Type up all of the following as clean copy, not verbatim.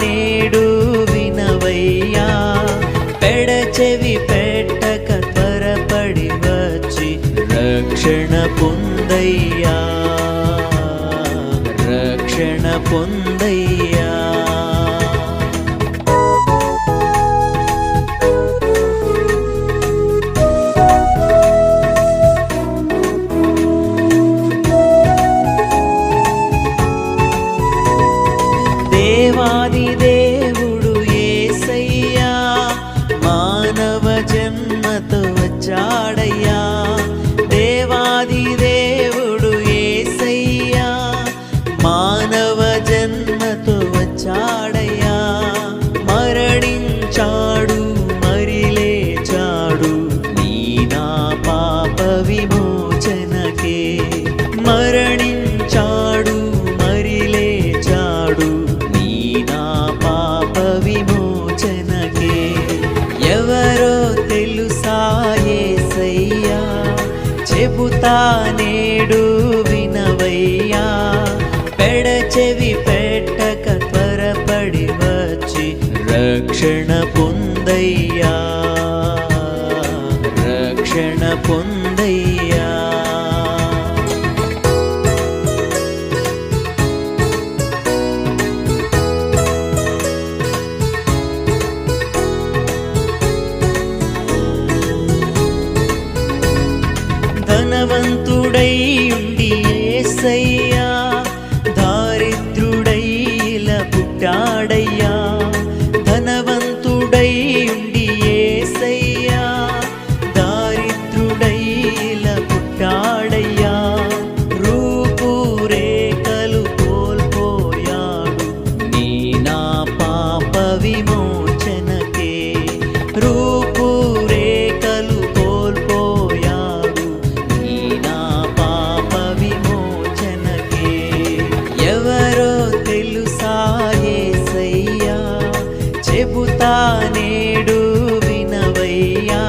నేడు వినవయ్యా, పెడచెవి పెట్టక త్వరపడి వచ్చి రక్షణ పొందయ్యా, రక్షణ పొందయ్యా. దేవాది దేవుడు యేసయ్యా మానవ జన్మతో వచ్చాడయ్యా, దేవాది దేవుడు యేసయ్యా మానవ జన్మతో వచ్చాడయ్యా. మరణించాడు మరి లేచాడు నీ నా పాప విమోచనకే, మరణించాడు మరి లేచాడు నీ నా పాప విమోచనకే. ఎవరో తెలుసా యేసయ్యా, చెబుతా నేడు వినవయ్యా, పెడచెవి పెట్టక త్వరపడి వచ్చి రక్షణ పొందయ్యా, రక్షణ పొందయ్యా. ధనవంతుడై ఉండి యేసయ్యా దారిద్రుడై ఇలా పుట్టాడయ్యా, ధనవంతుడై ఉండి యేసయ్యా దారిద్రుడై ఇలా పుట్టాడయ్యా. రూపురేఖలు కోల్పోయాడు నీ నా పాప విమోచనకే, రూపురేఖలు కోల్పోయాడు నీ నా పాప విమోచనకే. ఎవరో తెలుసా యేసయ్యా, చెబుతా నేడు వినవయ్యా,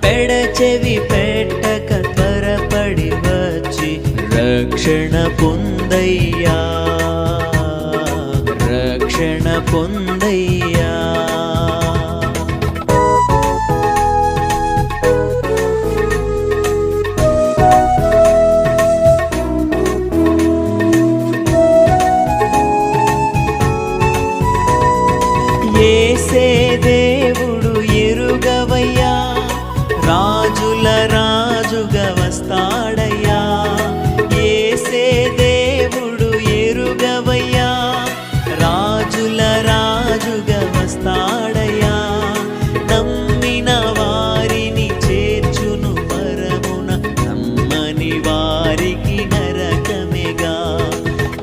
పెడచెవి పెట్టక త్వరపడి వచ్చి రక్షణ పొందయ్యా, రక్షణ పొందయ్యా. యేసే దేవుడు ఎరుగవయ్యా, రాజుల రాజుగా వస్తాడయ్యా, యేసే దేవుడు ఎరుగవయ్యా, రాజుల రాజుగా వస్తాడయ్యా. నమ్మిన వారిని చేర్చును పరమున, నమ్మని వారికి నరకమేగా,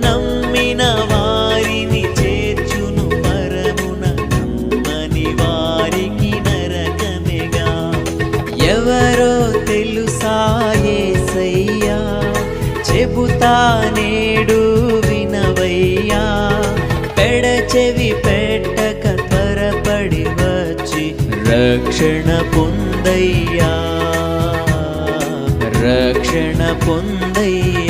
నమ్మిన వారిని చేర్చును పరమున, నమ్మని వారికి నరకమేగా. ఎవరో తెలుసా యేసయ్యా, చెబుతా నేడు వినవయ్యా, పెడచెవి పెట్టక త్వరపడి వచ్చి రక్షణ పొందయ్యా, రక్షణ పొందయ్యా.